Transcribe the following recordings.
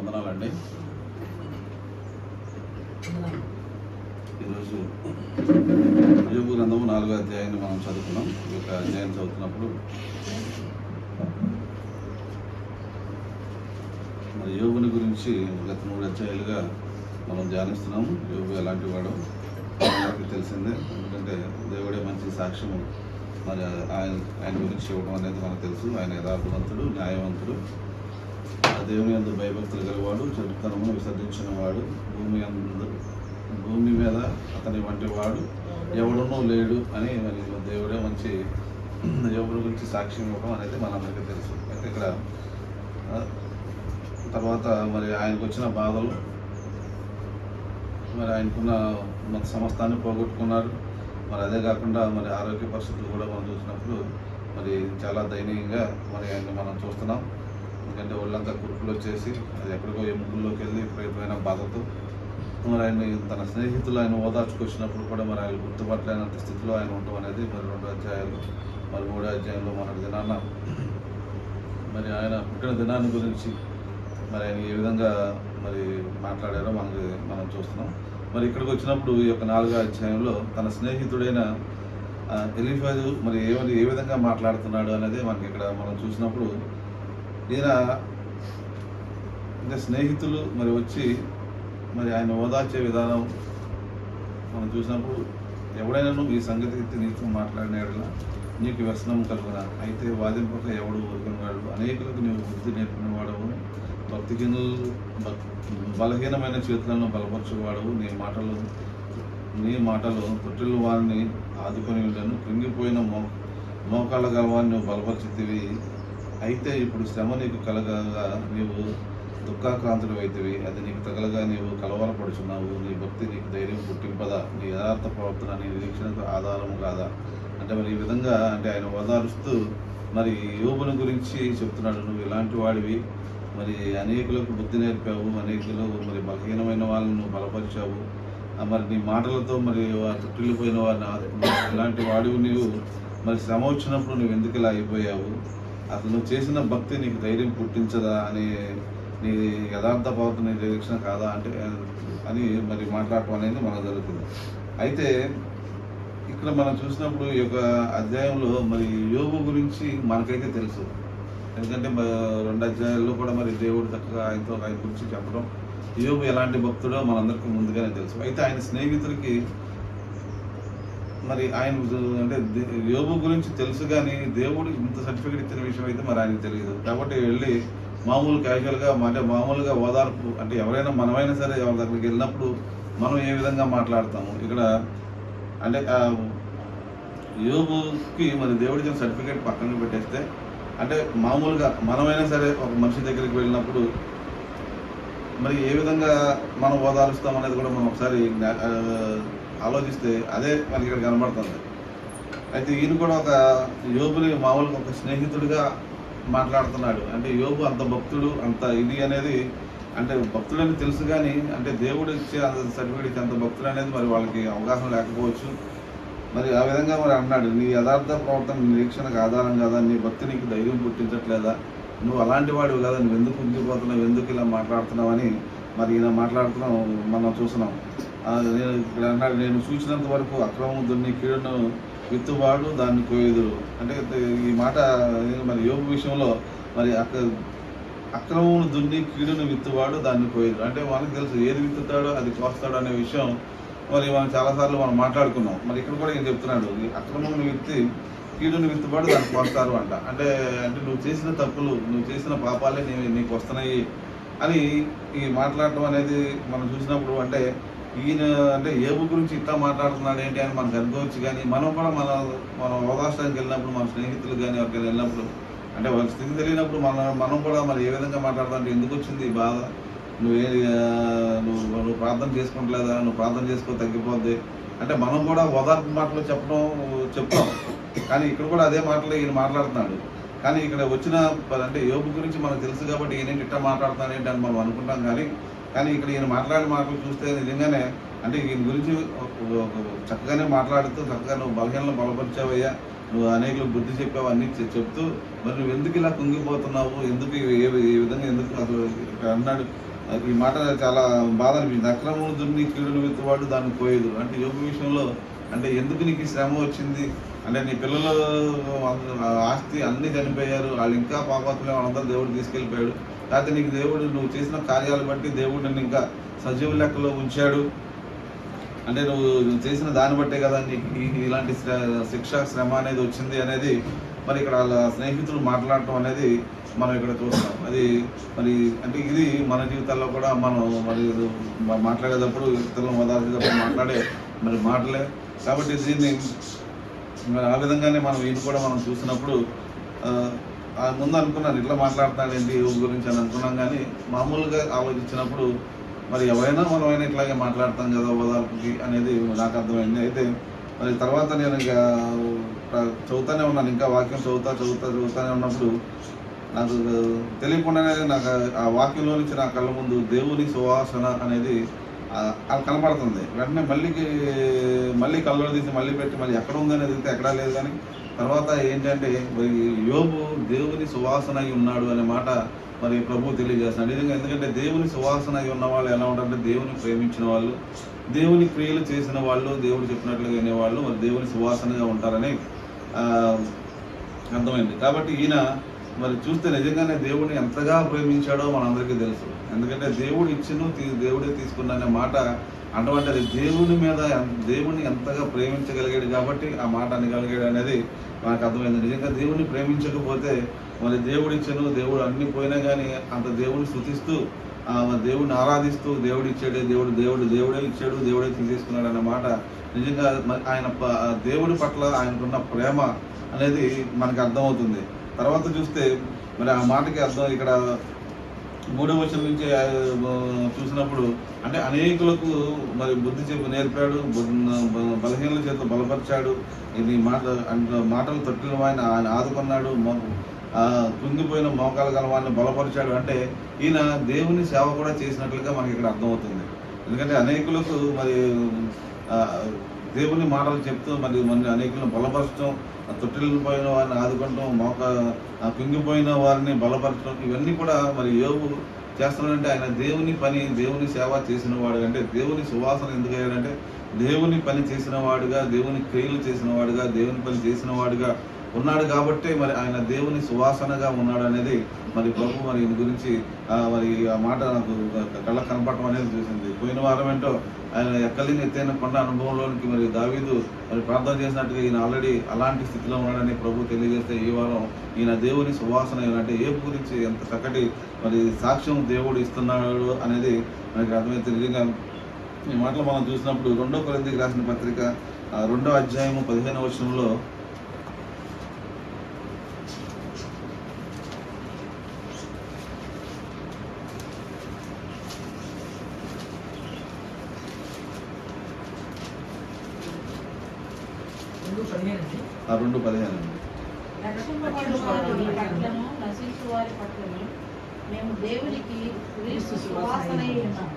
వందనాలండి. ఈరోజు యోబు గ్రంథము 4వ అధ్యాయాన్ని మనం చదువుకున్నాం. ఈ యొక్క అధ్యాయం చదువుతున్నప్పుడు మరి యోబుని గురించి గత 3 అధ్యాయాలుగా మనం ధ్యానిస్తున్నాము. యోబు ఎలాంటి వాడో మనకి తెలిసిందే. ఎందుకంటే దేవుడే మంచి సాక్ష్యము మరి ఆయన గురించి ఇవ్వడం అనేది మనకు తెలుసు. ఆయన యథార్థవంతుడు, న్యాయవంతుడు, దేవుని యందు భయభక్తులు గలవాడు, చెడుతనమును విసర్జించిన వాడు, భూమి మీద అతని వంటి వాడు ఎవడునూ లేడు అని మరి దేవుడే మంచి యోబుని గురించి సాక్ష్యం ఇవ్వడం అనేది మనందరికీ తెలుసు. అయితే ఇక్కడ తర్వాత మరి ఆయనకు వచ్చిన బాధలు, మరి ఆయనకున్న మొత్తం సమస్తాన్ని పోగొట్టుకున్నారు. మరి అదే కాకుండా మరి ఆరోగ్య పరిస్థితులు కూడా మనం చూసినప్పుడు మరి చాలా దయనీయంగా మరి ఆయన మనం చూస్తున్నాం. ఎందుకంటే ఒళ్ళంతా కురుపులు వచ్చేసి అది ఎక్కడికో ఎముకల్లోకి వెళ్ళి విపరీతమైన బాధతో మరి ఆయన తన స్నేహితులు ఆయన ఓదార్చుకొచ్చినప్పుడు కూడా మరి ఆయన గుర్తుపట్టలేనంత స్థితిలో ఆయన ఉండటం అనేది మరి 2 అధ్యాయాలు మరి 3వ అధ్యాయంలో మనకు దినాన్న మరి ఆయన పుట్టిన దినాన్ని గురించి మరి ఆయన ఏ విధంగా మరి మాట్లాడారో మనం చూస్తున్నాం. మరి ఇక్కడికి వచ్చినప్పుడు ఈ యొక్క 4వ అధ్యాయంలో తన స్నేహితుడైన ఎలీఫజు మరి ఏ విధంగా మాట్లాడుతున్నాడు అనేది మనకి ఇక్కడ మనం చూసినప్పుడు ఈయన అంటే స్నేహితులు మరి వచ్చి మరి ఆయన ఓదార్చే విధానం మనం చూసినప్పుడు ఎవడైనా ఈ సంగతి నీతో మాట్లాడిన నీకు వ్యసనం కలుగునా, అయితే వాదింపక ఎవడు ఊరుకునేవాడు, అనేకులకు నీవు బుద్ధి నేర్పిన వాడవు, బలహీనమైన చేతులను బలపరచువాడవు, నీ మాటలు తొట్టిల్లు వారిని ఆదుకొని ఉండను, కృంగిపోయిన మోకాళ్ళ గలవాన్ని నువ్వు బలపరిచితివి. అయితే ఇప్పుడు శ్రమ నీకు కలగగా నీవు దుఃఖాక్రాంతుడు అయితివి, అది నీకు తగలగా నీవు కలవరపడుచున్నావు. నీ భక్తి నీకు ధైర్యం పుట్టింపదా, నీ యథార్థ ప్రవర్తన నీ నిరీక్షణకు ఆధారము కాదా. అంటే మరి ఈ విధంగా అంటే ఆయన ఓదారుస్తూ మరి యోబుని గురించి చెప్తున్నాడు. నువ్వు ఇలాంటి వాడివి, మరి అనేకులకు బుద్ధి నేర్పావు, అనేకులు మరి బలహీనమైన వాళ్ళని నువ్వు బలపరిచావు, మరి నీ మాటలతో మరి తొట్టిల్లిపోయిన వారిని ఆదుకున్నావు. ఇలాంటి వాడివి నీవు మరి శ్రమ వచ్చినప్పుడు నువ్వు ఎందుకు ఇలా అయిపోయావు, అసలు నువ్వు చేసిన భక్తి నీకు ధైర్యం పుట్టించదా, అని నీ యథార్థ ప్రవర్తన నీ నిరీక్షణ కాదా అంటే అని మరి మాట్లాడటం అనేది మనకు జరుగుతుంది. అయితే ఇక్కడ మనం చూసినప్పుడు ఈ యొక్క అధ్యాయంలో మరి యోబు గురించి మనకైతే తెలుసు. ఎందుకంటే 2 అధ్యాయాల్లో కూడా మరి దేవుడు చక్కగా ఆయన గురించి చెప్పడం, యోబు ఎలాంటి భక్తుడో మనందరికీ ముందుగానే తెలుసు. అయితే ఆయన స్నేహితుడికి మరి ఆయన అంటే యోబు గురించి తెలుసు, కానీ దేవుడు ఇంత సర్టిఫికేట్ ఇచ్చిన విషయం అయితే మరి ఆయనకు తెలియదు. కాబట్టి వెళ్ళి మామూలు క్యాజువల్గా అంటే మామూలుగా ఓదార్పు అంటే ఎవరైనా మనమైనా సరే ఎవరి దగ్గరికి వెళ్ళినప్పుడు మనం ఏ విధంగా మాట్లాడతాము. ఇక్కడ అంటే యోబుకి మరి దేవుడి ఇచ్చిన సర్టిఫికేట్ పక్కన పెట్టేస్తే అంటే మామూలుగా మనమైనా సరే ఒక మనిషి దగ్గరికి వెళ్ళినప్పుడు మరి ఏ విధంగా మనం ఓదారుస్తాం అనేది కూడా మనం ఒకసారి ఆలోచిస్తే అదే మనకి ఇక్కడ కనబడుతుంది. అయితే ఈయన కూడా ఒక యోబుని మామూలుగా ఒక స్నేహితుడిగా మాట్లాడుతున్నాడు. అంటే యోబు అంత భక్తుడు అంత ఇది అనేది అంటే భక్తుడని తెలుసు, కానీ అంటే దేవుడు ఇచ్చే అంత సర్టిఫికేట్ ఇచ్చే అంత భక్తుడు అనేది మరి వాళ్ళకి అవగాహన లేకపోవచ్చు. మరి ఆ విధంగా మరి అన్నాడు, నీ యథార్థ ప్రవర్తన నిరీక్షణకు ఆధారం కదా, నీ భక్తి నీకు ధైర్యం పుట్టించట్లేదా, నువ్వు అలాంటి వాడివి కదా, నువ్వు ఎందుకు ఉండిపోతున్నావు, ఎందుకు ఇలా మాట్లాడుతున్నావు అని మరి ఈయన మాట్లాడుతున్నాం మనం చూస్తున్నాం. నేను ఇక్కడ అన్నాడు, నేను చూసినంత వరకు అక్రమం దున్ని కీడును విత్తువాడు దాన్ని కోయుదురు. అంటే ఈ మాట మరి యోబు విషయంలో మరి అక్రమమును దున్ని కీడును విత్తువాడు దాన్ని కోయుదురు. అంటే మనకు తెలుసు ఏది విత్తుతాడో అది కోస్తాడు అనే విషయం మరి మనం చాలాసార్లు మనం మాట్లాడుకున్నాం. మరి ఇక్కడ కూడా ఏం చెప్తున్నాడు, అక్రమమును విత్తి కీడును విత్తువాడు దాన్ని కోస్తారు అంట. అంటే నువ్వు చేసిన తప్పులు, నువ్వు చేసిన పాపాలే నీకు వస్తున్నాయి అని ఈ మాట్లాడటం అనేది మనం చూసినప్పుడు అంటే ఈయన అంటే యోబు గురించి ఇట్లా మాట్లాడుతున్నాడు ఏంటి అని మనకు అనుకోవచ్చు. కానీ మనం కూడా మనం ఓదార్చడానికి వెళ్ళినప్పుడు మన స్నేహితులు కానీ ఎవరికి వెళ్ళినప్పుడు అంటే వాళ్ళ స్థితి తెలియనప్పుడు మనం కూడా మరి ఏ విధంగా మాట్లాడతాం, ఎందుకు వచ్చింది ఈ బాధ, నువ్వు ప్రార్థన చేసుకుంటలేదా, నువ్వు ప్రార్థన చేసుకో తగ్గిపోద్ది అంటే మనం కూడా ఓదార్పు మాటలు చెప్తాం. కానీ ఇక్కడ కూడా అదే మాటలు ఈయన మాట్లాడుతున్నాడు. కానీ ఇక్కడ వచ్చిన అంటే యోబు గురించి మనకు తెలుసు కాబట్టి ఈయన ఇట్లా మాట్లాడుతున్నాడు ఏంటి అని మనం అనుకుంటాం. కానీ ఇక్కడ ఈయన మాట్లాడే మాటలు చూస్తే నిజంగానే అంటే ఈయన గురించి చక్కగానే మాట్లాడుతూ చక్కగా నువ్వు బలహీనలు బలపరిచావయ్యా, నువ్వు అనేకులకు బుద్ధి చెప్పావు అన్నీ చెప్తూ మరి నువ్వు ఎందుకు ఇలా కుంగిపోతున్నావు, ఎందుకు ఈ విధంగా ఎందుకు అసలు అన్నాడు. ఈ మాట చాలా బాధ అనిపించింది. అక్రమం దున్ని కీడును విత్తువాడు దాన్ని కోయదు. అంటే యోబు విషయంలో అంటే ఎందుకు నీకు ఈ శ్రమ వచ్చింది అంటే నీ పిల్లలు ఆస్తి అన్నీ చనిపోయారు, వాళ్ళు ఇంకా పాపాత్ములే, వాళ్ళందరూ దేవుడు తీసుకెళ్ళిపోయాడు. లేకపోతే నీకు దేవుడు నువ్వు చేసిన కార్యాలు బట్టి దేవుడు నిన్ను ఇంకా సజీవ లెక్కలో ఉంచాడు అంటే నువ్వు చేసిన దాన్ని బట్టే కదా నీకు ఇలాంటి శిక్ష శ్రమ అనేది వచ్చింది అనేది మరి ఇక్కడ వాళ్ళ స్నేహితులు మాట్లాడటం అనేది మనం ఇక్కడ చూస్తాం. అది మరి అంటే ఇది మన జీవితాల్లో కూడా మనం మరి మాట్లాడేటప్పుడు ఇతరులను ఓదార్చేటప్పుడు మాట్లాడే మరి మాటలే. కాబట్టి దీన్ని మరి ఆ విధంగానే మనం ఇది కూడా మనం చూసినప్పుడు ముందు అనుకున్నాను ఇట్లా మాట్లాడుతున్నాడు ఏంటి యోగు గురించి అని అనుకున్నాం, కానీ మామూలుగా ఆలోచించినప్పుడు మరి ఎవరైనా మనమైనా ఇట్లాగే మాట్లాడతాం కదా ఓదార్పుకి అనేది నాకు అర్థమైంది. అయితే మరి తర్వాత నేను ఇక చదువుతానే ఉన్నాను, ఇంకా వాక్యం చదువుతానే ఉన్నప్పుడు నాకు తెలియకుండానే నాకు ఆ వాక్యంలో నుంచి నా కళ్ళ ముందు దేవుని సువాసన అనేది అది కనపడుతుంది. వెంటనే మళ్ళీ కళ్ళలో తీసి మళ్ళీ పెట్టి మళ్ళీ ఎక్కడ ఉందని ఎదిగితే ఎక్కడా లేదు. కానీ తర్వాత ఏంటంటే యోబు దేవుని సువాసన అయి ఉన్నాడు అనే మాట మరి ప్రభు తెలియజేస్తున్నాడు. నిజంగా ఎందుకంటే దేవుని సువాసన అయి ఉన్న వాళ్ళు ఎలా ఉంటారంటే దేవుని ప్రేమించిన వాళ్ళు, దేవుని క్రియలు చేసిన వాళ్ళు, దేవుడు చెప్పినట్లుగా వినేవాళ్ళు మరి దేవుని సువాసనగా ఉంటారని అర్థమైంది. కాబట్టి ఈయన మరి చూస్తే నిజంగానే దేవుడిని ఎంతగా ప్రేమించాడో మనందరికీ తెలుసు. ఎందుకంటే దేవుడు ఇచ్చిను దేవుడే తీసుకున్న అనే మాట అటువంటి అది దేవుడిని ఎంతగా ప్రేమించగలిగాడు కాబట్టి ఆ మాట అనగలిగాడు అనేది మనకు అర్థమైంది. నిజంగా దేవుడిని ప్రేమించకపోతే మరి దేవుడు ఇచ్చను దేవుడు అన్ని పోయినా కానీ అంత దేవుడిని స్తుతిస్తూ దేవుడిని ఆరాధిస్తూ దేవుడు ఇచ్చాడే దేవుడే ఇచ్చాడు దేవుడే తీసేసుకున్నాడు అన్న మాట నిజంగా ఆయన దేవుడి పట్ల ఆయనకున్న ప్రేమ అనేది మనకు అర్థమవుతుంది. తర్వాత చూస్తే మరి ఆ మాటకి అర్థం ఇక్కడ 3వ వచనం నుంచి చూసినప్పుడు అంటే అనేకులకు మరి బుద్ధి చెప్పి నేర్పాడు, బలహీనల చేత బలపరిచాడు, ఇది మాటలు తట్టిన వాడిని ఆయన ఆదుకున్నాడు, కుంగిపోయిన మోకాలు గల వాడిని బలపరిచాడు. అంటే ఈయన దేవుని సేవ కూడా చేసినట్లుగా మనకి ఇక్కడ అర్థమవుతుంది. ఎందుకంటే అనేకులకు మరి దేవుని మాటలు చెప్తూ మరి అనేకులను బలపరచడం, తొట్టిల్లిపోయిన వారిని ఆదుకోవడం, కుంగిపోయిన వారిని బలపరచడం, ఇవన్నీ కూడా మరి యోబు చేస్తున్నాడంటే ఆయన దేవుని పని దేవుని సేవ చేసిన వాడు. అంటే దేవుని సువాసన ఎందుకు అయ్యాడంటే దేవుని పని చేసిన వాడుగా, దేవుని క్రియలు చేసిన వాడుగా, దేవుని పని చేసిన వాడుగా ఉన్నాడు కాబట్టి మరి ఆయన దేవుని సువాసనగా ఉన్నాడు అనేది మరి ప్రభు మరి దీని గురించి మరి ఆ మాట నాకు కళ్ళకు కనపడటం అనేది చూసింది. పోయిన వారం ఏంటో ఆయన ఎక్కలేని ఎత్తైన కొండ అనుభవంలోనికి మరి దావీదు మరి ప్రార్థన చేసినట్టుగా ఈయన ఆల్రెడీ అలాంటి స్థితిలో ఉన్నాడని ప్రభు తెలియజేస్తే ఈ వారం ఈయన దేవుని సువాసన అంటే యేసు గురించి ఎంత చక్కటి మరి సాక్ష్యం దేవుడు ఇస్తున్నాడు అనేది మనకి అర్థమైతే. నిజంగా ఈ మాటలు మనం చూసినప్పుడు 2 కొరింథీయులకు రాసిన పత్రిక 2వ అధ్యాయము 15వ వచనంలో మేము దేవునికి క్రీస్తు సువాసనై ఉన్నాం.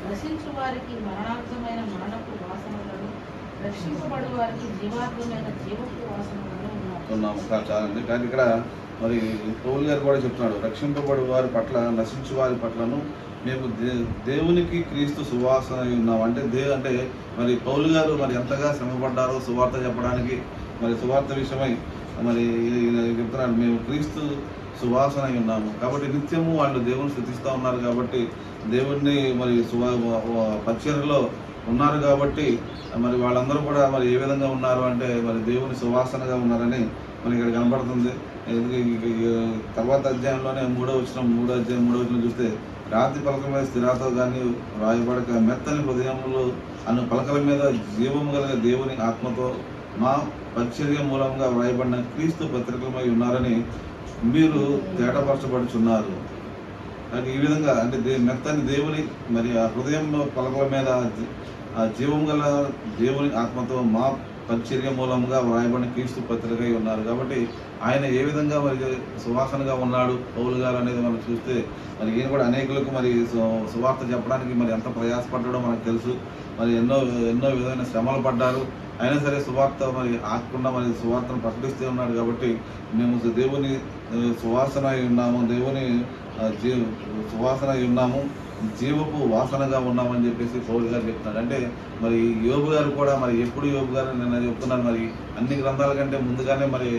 నశించు వారికి మరణార్థమైన మరణపు వాసనలను, రక్షింపబడు వారికి జీవార్థమైన జీవపు వాసనలను ఉన్నాము. చాలండి. కానీ ఇక్కడ మరి పౌలు గారు కూడా చెప్తున్నాడు, రక్షింపబడు వారి పట్ల నశించు వారి పట్లను మేము దేవునికి క్రీస్తు సువాసన ఉన్నాం. అంటే మరి పౌలు గారు మరి ఎంతగా శ్రమపడ్డారో సువార్త చెప్పడానికి, మరి సువార్త విషయమై మరి చెప్తున్నాడు, మేము క్రీస్తు సువాసన ఉన్నాము. కాబట్టి నిత్యము వాళ్ళు దేవుని స్తుతిస్తూ ఉన్నారు కాబట్టి, దేవుడిని మరి పరిచర్యలో ఉన్నారు కాబట్టి మరి వాళ్ళందరూ కూడా మరి ఏ విధంగా ఉన్నారు అంటే మరి దేవుని సువాసనగా ఉన్నారని మనకి ఇక్కడ కనబడుతుంది. తర్వాత అధ్యాయంలోనే 3వ వచనం చూస్తే రాతి పలక మీద స్థిరతో కానీ రాయబడక మెత్తని హృదయములు అను పలకల మీద జీవము కలిగిన దేవుని ఆత్మతో మా పరిచర్య మూలంగా వ్రాయబడిన క్రీస్తు పత్రికలమై ఉన్నారని మీరు తేటపరచబడుచున్నారు. ఈ విధంగా అంటే మెత్తని దేవుని మరి ఆ హృదయం పలకల మీద జీవం గల దేవుని ఆత్మతో మా పరిచర్య మూలంగా వ్రాయబడిన క్రీస్తు పత్రికై ఉన్నారు. కాబట్టి ఆయన ఏ విధంగా మరి సువాసనగా ఉన్నాడు పౌలు గారు అనేది మనం చూస్తే మరి ఈయన కూడా అనేకులకు మరి సువార్త చెప్పడానికి మరి ఎంత ప్రయాసపడ్డాడో మనకు తెలుసు. మరి ఎన్నో విధమైన శ్రమలు పడ్డారు. అయినా సరే సువార్త మరి ఆకుండా మరి సువార్తను ప్రకటిస్తూ ఉన్నాడు. కాబట్టి మేము దేవుని సువాసన ఉన్నాము, దేవుని సువాసన ఉన్నాము. జీవపు వాసనగా ఉన్నామని చెప్పేసి పౌలు గారు చెప్తున్నాడు. అంటే మరి యోబు గారు కూడా మరి ఎప్పుడు యోబు గారు నిన్న చెప్తున్నారు, మరి అన్ని గ్రంథాల కంటే ముందుగానే మరి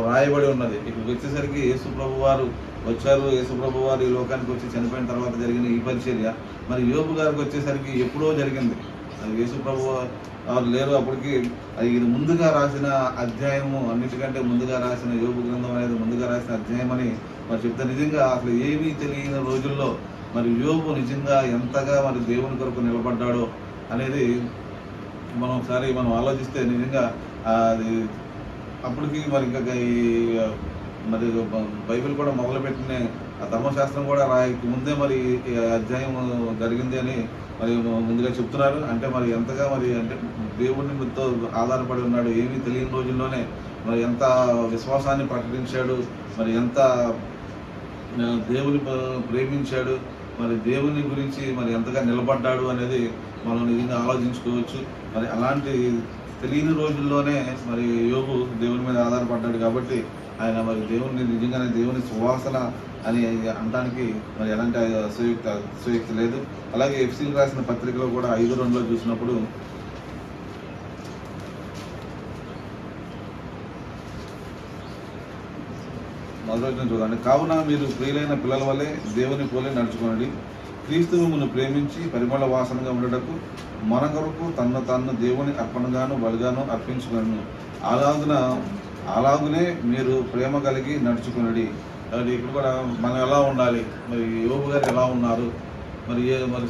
వ్రాయబడి ఉన్నది. ఇక్కడికి వచ్చేసరికి యేసు ప్రభు వారు వచ్చారు. యేసు ప్రభు వారు ఈ లోకానికి వచ్చి చనిపోయిన తర్వాత జరిగిన ఈ పరిచర్య మరి యోబు గారికి వచ్చేసరికి ఎప్పుడో జరిగింది. అది యేసు ప్రభు వారు లేరు అప్పటికి. అది ఇది ముందుగా రాసిన అధ్యాయము, అన్నిటికంటే ముందుగా రాసిన యోబు గ్రంథం అనేది ముందుగా రాసిన అధ్యాయం అని మరి చెప్తే, నిజంగా అసలు ఏమీ తెలియని రోజుల్లో మరి యోబు నిజంగా ఎంతగా మరి దేవుని కొరకు నిలబడ్డాడో అనేది మనం ఒకసారి ఆలోచిస్తే నిజంగా అది అప్పటికి మరి ఇంకా ఈ మరి బైబిల్ కూడా మొదలుపెట్టిన ఆ ధర్మశాస్త్రం కూడా రాయక ముందే మరి ఈ అధ్యాయం జరిగింది అని మరి ముందుగా చెప్తున్నారు. అంటే మరి ఎంతగా మరి అంటే దేవునితో ఆధారపడి ఉన్నాడు, ఏమీ తెలియని రోజుల్లోనే మరి ఎంత విశ్వాసాన్ని ప్రకటించాడు, మరి ఎంత దేవుని ప్రేమించాడు, మరి దేవుని గురించి మరి ఎంతగా నిలబడ్డాడు అనేది మనం నిజంగా ఆలోచించుకోవచ్చు. మరి అలాంటి తెలియని రోజుల్లోనే మరి యోబు దేవుని మీద ఆధారపడ్డాడు కాబట్టి ఆయన మరి దేవుని నిజంగానే దేవుని సువాసన అని అనడానికి మరి ఎలాంటి అసూయుక్తి లేదు. అలాగే ఎఫ్సీలు రాసిన పత్రికలో కూడా 5:2 చూసినప్పుడు మొదటి చూడండి, కావున మీరు ప్రియులైన పిల్లల వల్లే దేవుని పోలే నడుచుకోండి. క్రీస్తు మిమ్మల్ని ప్రేమించి పరిమళ వాసనగా ఉండటకు మన కొరకు తన్ను తాను దేవుని అర్పణగాను బలిగాను అర్పించుకును. అలాగునే మీరు ప్రేమ కలిగి నడుచుకునడి. కాబట్టి ఇక్కడ కూడా మనం ఎలా ఉండాలి, మరి యోబు గారు ఎలా ఉన్నారు, మరి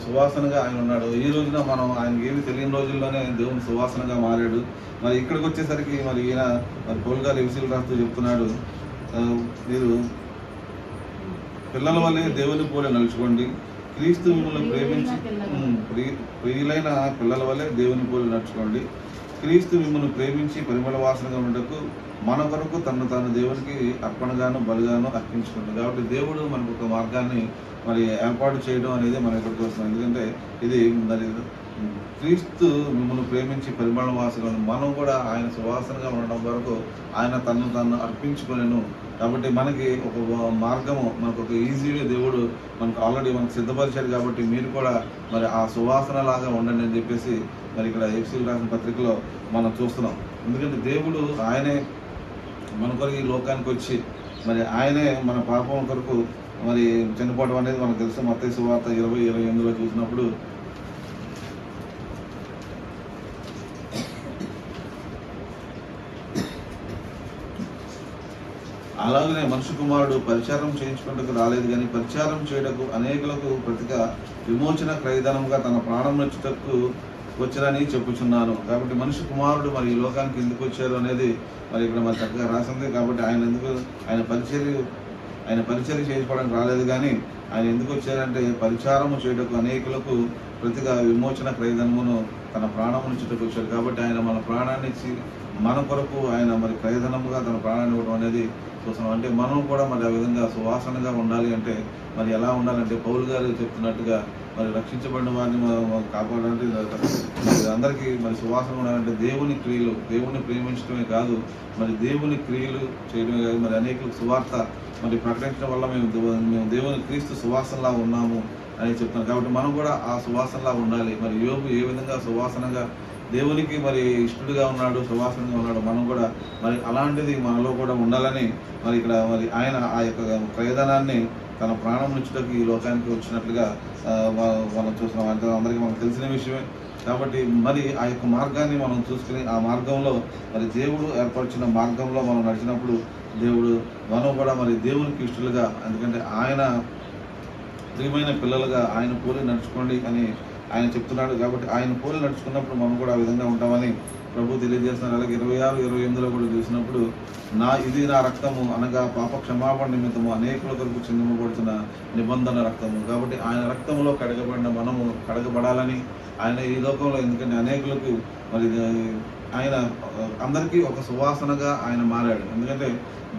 సువాసనగా ఆయన ఉన్నాడు. ఈ రోజున మనం ఆయనకి ఏమి తెలియని రోజుల్లోనే దేవుని సువాసనగా మారాడు. మరి ఇక్కడికి వచ్చేసరికి మరి ఈయన మరి పౌలు గారు ఎఫెసీయులకు రాస్తూ చెప్తున్నాడు, మీరు పిల్లల వల్లే దేవుని పోలే నడుచుకోండి. క్రీస్తు మిమ్మల్ని ప్రేమించి ప్రియులైన పిల్లల వల్లే దేవుని పోలే నడుచుకోండి. క్రీస్తు మిమ్మల్ని ప్రేమించి పరిమళ వాసనగా ఉండకు మన కొరకు తను తాను దేవునికి అర్పణగాను బలిగాను అర్పించుకుంటుంది. కాబట్టి దేవుడు మనకు ఒక మార్గాన్ని మరి ఏర్పాటు చేయడం అనేది మనం ఇక్కడికి వస్తున్నాం. ఎందుకంటే ఇది మరి క్రీస్తు మిమ్మల్ని ప్రేమించి పరిమళ వాసన మనం కూడా ఆయన సువాసనగా ఉండడం వరకు ఆయన తను తాను అర్పించుకునేను. కాబట్టి మనకి ఒక మార్గము, మనకు ఒక ఈజీగా దేవుడు మనకు ఆల్రెడీ మనకు సిద్ధపరిచాడు. కాబట్టి మీరు కూడా మరి ఆ సువాసన లాగా ఉండండి అని చెప్పేసి మరి ఇక్కడ ఎఫెసీయులకు రాసిన పత్రికలో మనం చూస్తున్నాం. ఎందుకంటే దేవుడు ఆయనే మన కొరకు ఈ లోకానికి వచ్చి మరి ఆయనే మన పాపం కొరకు మరి చనిపోవడం అనేది మనకు తెలుసు. మత్తయి సువార్త 20:28 చూసినప్పుడు అలాగనే మనుష్య కుమారుడు పరిచారం చేయించుకుంటకు రాలేదు కానీ పరిచారం చేయటకు అనేకులకు ప్రతిగా విమోచన క్రయధనముగా తన ప్రాణం నచ్చుటకు వచ్చారని చెప్పుచున్నాను. కాబట్టి మనుష్య కుమారుడు మరి ఈ లోకానికి ఎందుకు వచ్చారు అనేది మరి ఇక్కడ మరి చక్కగా రాసింది. కాబట్టి ఆయన పరిచర్య చేసుకోవడానికి రాలేదు కానీ ఆయన ఎందుకు వచ్చారంటే పరిచారము చేయటకు అనేకులకు ప్రతిగా విమోచన క్రయధనమును తన ప్రాణమును చుట్టకు వచ్చాడు. కాబట్టి ఆయన మన ప్రాణాన్ని ఇచ్చి మన కొరకు ఆయన మరి క్రయధనముగా తన ప్రాణాన్ని ఇవ్వడం అనేది చూస్తున్నాం. అంటే మనం కూడా మరి ఆ విధంగా సువాసనగా ఉండాలి. అంటే మరి ఎలా ఉండాలంటే పౌలు గారు చెప్తున్నట్టుగా మరి రక్షించబడిన వారిని కాపాడాలంటే మరి అందరికీ మరి సువాసన ఉండాలంటే దేవుని క్రియలు, దేవుని ప్రేమించడమే కాదు మరి దేవుని క్రియలు చేయడమే కాదు, మరి అనేకులకు సువార్త మరి ప్రకటించడం వల్ల మేము దేవుని క్రీస్తు సువాసనలా ఉన్నాము అని చెప్తున్నాం. కాబట్టి మనం కూడా ఆ సువాసనలా ఉండాలి. మరి యోబు ఏ విధంగా సువాసనగా దేవునికి మరి ఇష్టడుగా ఉన్నాడు, సువాసనగా ఉన్నాడు, మనం కూడా మరి అలాంటిది మనలో కూడా ఉండాలని మరి ఇక్కడ మరి ఆయన ఆ యొక్క క్రయధనాన్ని తన ప్రాణం నుంచుటకు ఈ లోకానికి వచ్చినట్లుగా మనం చూస్తున్నాం. అంటే అందరికీ మనకు తెలిసిన విషయమే. కాబట్టి మరి ఆ యొక్క మార్గాన్ని మనం చూసుకుని ఆ మార్గంలో మరి దేవుడు ఏర్పరిచిన మార్గంలో మనం నడిచినప్పుడు దేవుడు మనం కూడా మరి దేవునికి ఇష్టలుగా, ఎందుకంటే ఆయన ప్రియమైన పిల్లలుగా ఆయన పోలి నడుచుకోండి అని ఆయన చెప్తున్నాడు. కాబట్టి ఆయన పోలి నడుచుకున్నప్పుడు మనం కూడా ఆ విధంగా ఉంటామని ప్రభు తెలియజేస్తున్నారు. అలాగే 26-28 కూడా చూసినప్పుడు ఇది నా రక్తము అనగా పాప క్షమాపణ నిమిత్తము అనేకుల కొరకు చిందింపబడుతున్న నిబంధన రక్తము. కాబట్టి ఆయన రక్తంలో కడగబడిన మనము కడగబడాలని ఆయన ఈ లోకంలో, ఎందుకంటే అనేకులకు మరి ఆయన అందరికీ ఒక సువాసనగా ఆయన మారాడు. ఎందుకంటే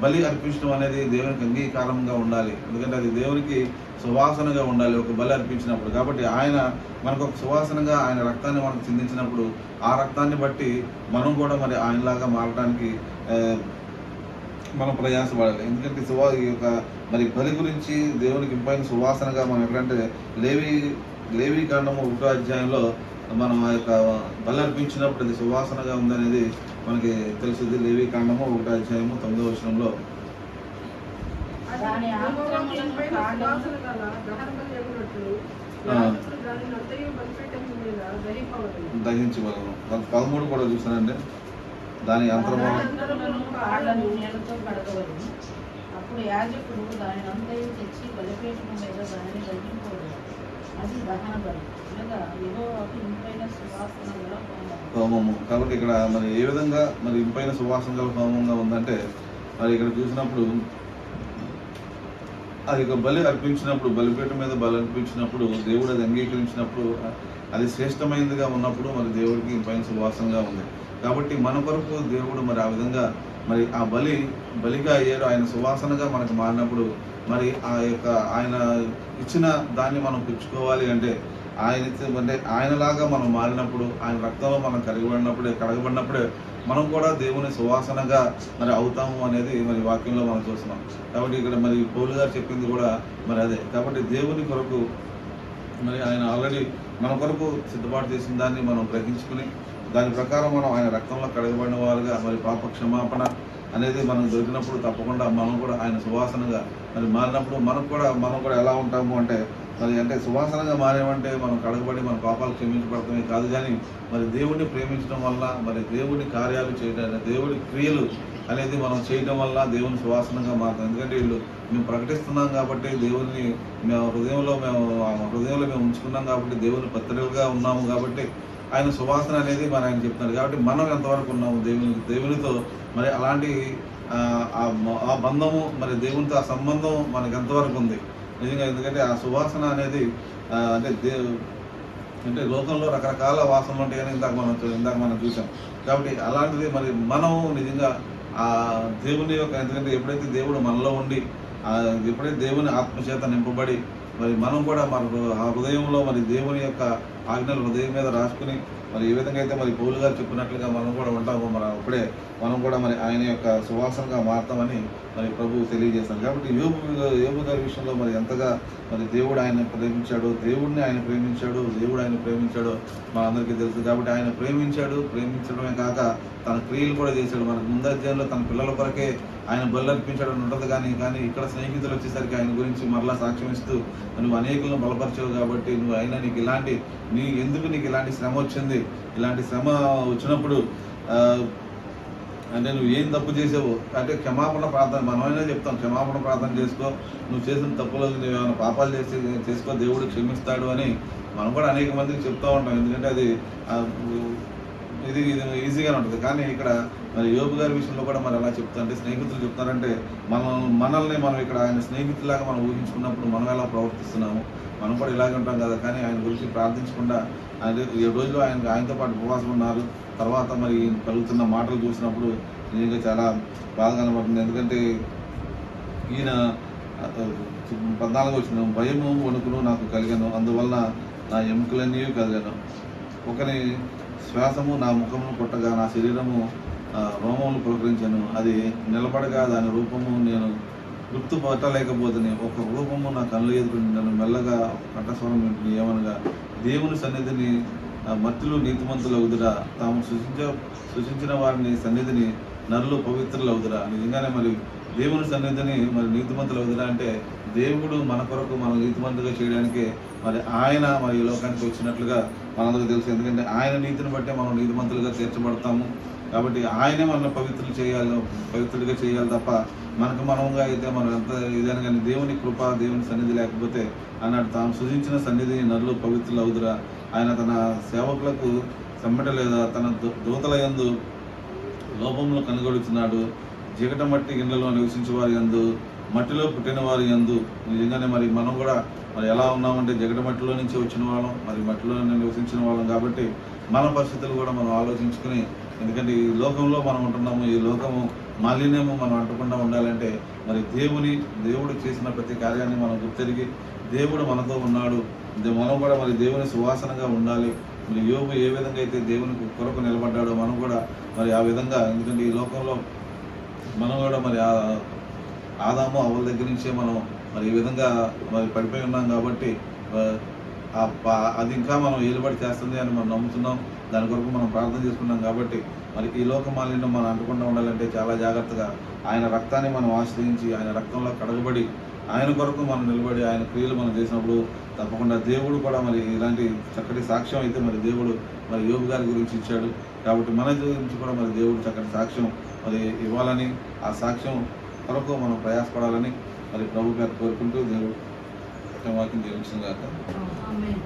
బలి అర్పించడం అనేది దేవునికి అంగీకారంగా ఉండాలి. ఎందుకంటే అది దేవునికి సువాసనగా ఉండాలి ఒక బలి అర్పించినప్పుడు. కాబట్టి ఆయన మనకు ఒక సువాసనగా ఆయన రక్తాన్ని మనకు చిందించినప్పుడు ఆ రక్తాన్ని బట్టి మనం కూడా మరి ఆయనలాగా మారడానికి మనం ప్రయాసపడాలి. ఎందుకంటే ఈ యొక్క మరి బలి గురించి దేవునికి ఇంపైన సువాసనగా మనం ఎక్కడంటే లేవి కాండము 1వ అధ్యాయంలో మనం ఆ యొక్క బలి అర్పించినప్పుడు అది సువాసనగా ఉందనేది మనకి తెలుస్తుంది. లేవి కాండము 1వ అధ్యాయము 9వ వచనంలో దాని ఆంతరములను కాండము దహించగలను. 13 కూడా చూసానండి. దాని అంతరములను ఆంతరములను కాళ్ళను నీళ్లతో కడగవలెను. అప్పుడు యాజకుడు దానిని అంతయు తెచ్చి బలిపీఠము మీద దానిని దహింపవలెను. అది దహన బలి అనగా యెహోవాకు ఇంపైన సువాసన గల హోమము. కాబట్టి ఇక్కడ మరి ఏ విధంగా మరి ఇంపైన సువాసన గల హోమంగా ఉందంటే, మరి ఇక్కడ చూసినప్పుడు అది ఒక బలి అర్పించినప్పుడు, బలిపీఠం మీద బలి అర్పించినప్పుడు దేవుడు అది అంగీకరించినప్పుడు అది శ్రేష్టమైనదిగా ఉన్నప్పుడు మరి దేవుడికి ఇంపైన సువాసనగా ఉంది. కాబట్టి మన కొరకు దేవుడు మరి ఆ విధంగా మరి ఆ బలిగా అయ్యారు. ఆయన సువాసనగా మనకు మారినప్పుడు మరి ఆ యొక్క ఆయన ఇచ్చిన దాన్ని మనం పుచ్చుకోవాలి అంటే అంటే ఆయనలాగా మనం మారినప్పుడు, ఆయన రక్తంలో మనం కడగబడినప్పుడే మనం కూడా దేవుని సువాసనగా మరి అవుతాము అనేది మరి వాక్యంలో మనం చూస్తున్నాం. కాబట్టి ఇక్కడ మరి పౌలు గారు చెప్పింది కూడా మరి అదే. కాబట్టి దేవుని కొరకు మరి ఆయన ఆల్రెడీ మన కొరకు సిద్ధపాటు చేసిన దాన్ని మనం గ్రహించుకుని దాని ప్రకారం మనం ఆయన రక్తంలో కడగబడిన వారుగా మరి పాప క్షమాపణ అనేది మనం దొరికినప్పుడు తప్పకుండా మనం కూడా ఆయన సువాసనగా మరి మారినప్పుడు మనం కూడా ఎలా ఉంటాము అంటే మరి అంటే సువాసనగా మారేమంటే మనం కడగబడి మన పాపాలు క్షమించబడటమే కాదు, కానీ మరి దేవుడిని ప్రేమించడం వల్ల మరి దేవుడి కార్యాలు చేయడం, దేవుడి క్రియలు అనేది మనం చేయడం వల్ల దేవుని సువాసనగా మారుతాం. ఎందుకంటే మేము ప్రకటిస్తున్నాం కాబట్టి దేవుని హృదయంలో మేము ఉంచుకున్నాం కాబట్టి దేవుని పత్రికలుగా ఉన్నాము కాబట్టి ఆయన సువాసన అనేది మరి ఆయన చెప్తున్నారు. కాబట్టి మనం ఎంతవరకు ఉన్నాము దేవునితో మరి అలాంటి ఆ బంధము మరి దేవునితో ఆ సంబంధం మనకి ఎంతవరకు ఉంది నిజంగా. ఎందుకంటే ఆ సువాసన అనేది అంటే లోకంలో రకరకాల వాసనలు ఉంటాయని ఇందాక మనం చూసాం. కాబట్టి అలాంటిది మరి మనం నిజంగా ఆ దేవుని యొక్క, ఎందుకంటే ఎప్పుడైతే దేవుడు మనలో ఉండి ఎప్పుడైతే దేవుని ఆత్మచేత నింపబడి మరి మనం కూడా మన ఆ హృదయంలో మరి దేవుని యొక్క ఆజ్ఞలు హృదయం మీద రాసుకుని మరి ఏ విధంగా అయితే మరి పౌలు గారు చెప్పినట్లుగా మనం కూడా ఉంటాము, మరి అప్పుడే మనం కూడా మరి ఆయన యొక్క సువాసనగా మారుతామని మరి ప్రభువు తెలియజేస్తాడు. కాబట్టి యోబు గారి విషయంలో మరి ఎంతగా మరి దేవుడు ఆయన ప్రేమించాడు, దేవుడిని ఆయన ప్రేమించాడు, దేవుడు ఆయన ప్రేమించాడో మనందరికీ తెలుసు. కాబట్టి ఆయన ప్రేమించడమే కాక తన క్రియలు కూడా చేశాడు. మనకు ముందధ్యాయంలో తన పిల్లల కొరకే ఆయన బలి అర్పించాడు అని ఉంటుంది. కానీ ఇక్కడ స్నేహితులు వచ్చేసరికి ఆయన గురించి మరలా సాక్ష్యం ఇస్తూ నువ్వు అనేకులను బలపరిచావు కాబట్టి నువ్వు అయినా ఎందుకు నీకు ఇలాంటి శ్రమ వచ్చింది, ఇలాంటి శ్రమ వచ్చినప్పుడు అంటే నువ్వు ఏం తప్పు చేసావు అంటే క్షమాపణ ప్రార్థన మనమైనా చెప్తాం, క్షమాపణ ప్రార్థన చేసుకో, నువ్వు చేసిన తప్పులు నువ్వు ఏమైనా పాపాలు చేసుకో, దేవుడు క్షమిస్తాడు అని మనం కూడా అనేక మందికి చెప్తూ ఉంటాం. ఎందుకంటే అది ఇది ఈజీగానే ఉంటుంది. కానీ ఇక్కడ మరి యోబు గారి విషయంలో కూడా మరి ఎలా చెప్తా అంటే స్నేహితులు చెప్తారంటే మనల్ని మనం ఇక్కడ ఆయన స్నేహితులాగా మనం ఊహించుకున్నప్పుడు మనం ఎలా ప్రవర్తిస్తున్నాము, మనం కూడా ఇలాగే ఉంటాం కదా. కానీ ఆయన గురించి ప్రార్థించకుండా ఆయన 7 రోజులు ఆయనతో పాటు ఉపవాసం ఉన్నారు. తర్వాత మరి కలుగుతున్న మాటలు చూసినప్పుడు నిజంగా చాలా బాధ కనబడుతుంది. ఎందుకంటే ఈయన 14 వచ్చిన భయము వణుకును నాకు కలిగాను, అందువల్ల నా ఎముకలన్నీ కదిగాను. ఒకరి శ్వాసము నా ముఖమును కొట్టగా నా శరీరము రోమములు పులకరించాను. అది నిలబడగా దాని రూపము నేను గుర్తుపట్టలేకపోతుంది. ఒక రూపము నా కళ్ళు ఎదురు నన్ను మెల్లగా కంఠస్వరం ఏమనగా దేవుని సన్నిధిని మట్టిలో నీతిమంతులు అవుదురా, తాము సృష్టించిన వారిని సన్నిధిని నరులు పవిత్రులు అవుదురా. నిజంగానే మరి దేవుని సన్నిధిని మరి నీతిమంతులు అవుదురా అంటే దేవుడు మన కొరకు మనం నీతిమంతులుగా చేయడానికి మరి ఆయన మరి ఈ లోకానికి వచ్చినట్లుగా మనందరికీ తెలుసు. ఎందుకంటే ఆయన నీతిని బట్టే మనం నీతిమంతులుగా తీర్చబడతాము. కాబట్టి ఆయనే మనల్ని పవిత్రుడిగా చేయాలి తప్ప మనముగా అయితే మనం ఎంత ఇదైనా కానీ దేవుని కృప, దేవుని సన్నిధి లేకపోతే అన్నాడు, తాము సృజించిన సన్నిధిని నరులు పవిత్రులు అవుదురా. ఆయన తన సేవకులకు సమ్మటలేదా, తన దూతల యందు లోపములు కనుగొడుచున్నాడు. జిగట మట్టి గిన్నెలో నివసించే వారి యందు, మట్టిలో పుట్టిన వారి యందు. నిజంగానే మరి మనం కూడా మరి ఎలా ఉన్నామంటే జిగట మట్టిలో నుంచి వచ్చిన వాళ్ళం, మరి మట్టిలో నివసించిన వాళ్ళం. కాబట్టి మన పరిస్థితులు కూడా మనం ఆలోచించుకుని, ఎందుకంటే ఈ లోకంలో మనం ఉంటున్నాము, ఈ లోకము మాలిన్యము మనం అంటకుండా ఉండాలంటే మరి దేవుడు చేసిన ప్రతి కార్యాన్ని మనం గుర్తెరిగి దేవుడు మనతో ఉన్నాడు, మనం కూడా మరి దేవుని సువాసనగా ఉండాలి. మరి యోబు ఏ విధంగా అయితే దేవునికి కొరకు నిలబడ్డాడో మనం కూడా మరి ఆ విధంగా, ఎందుకంటే ఈ లోకంలో మనం కూడా మరి ఆదాము అవల దగ్గర నుంచే మనం మరి ఈ విధంగా మరి పడిపోయి ఉన్నాం కాబట్టి అది ఇంకా మనం ఏలుబడి చేస్తుంది అని మనం నమ్ముతున్నాం. దాని కొరకు మనం ప్రార్థన చేసుకున్నాం కాబట్టి మరి ఈ లోక మాలిన్యం మనం అంటకుండా ఉండాలంటే చాలా జాగ్రత్తగా ఆయన రక్తాన్ని మనం ఆశ్రయించి ఆయన రక్తంలో కడగబడి ఆయన కొరకు మనం నిలబడి ఆయన క్రియలు మనం చేసినప్పుడు తప్పకుండా దేవుడు కూడా మరి ఇలాంటి చక్కటి సాక్ష్యం అయితే మరి దేవుడు మరి యోగు గారి గురించి ఇచ్చాడు. కాబట్టి మన గురించి కూడా మరి దేవుడు చక్కటి సాక్ష్యం మరి ఇవ్వాలని, ఆ సాక్ష్యం కొరకు మనం ప్రయాసపడాలని మరి ప్రభు గారు కోరుకుంటూ దేవుడు వాక్యం జీవించిన గాక. ఆమేన్.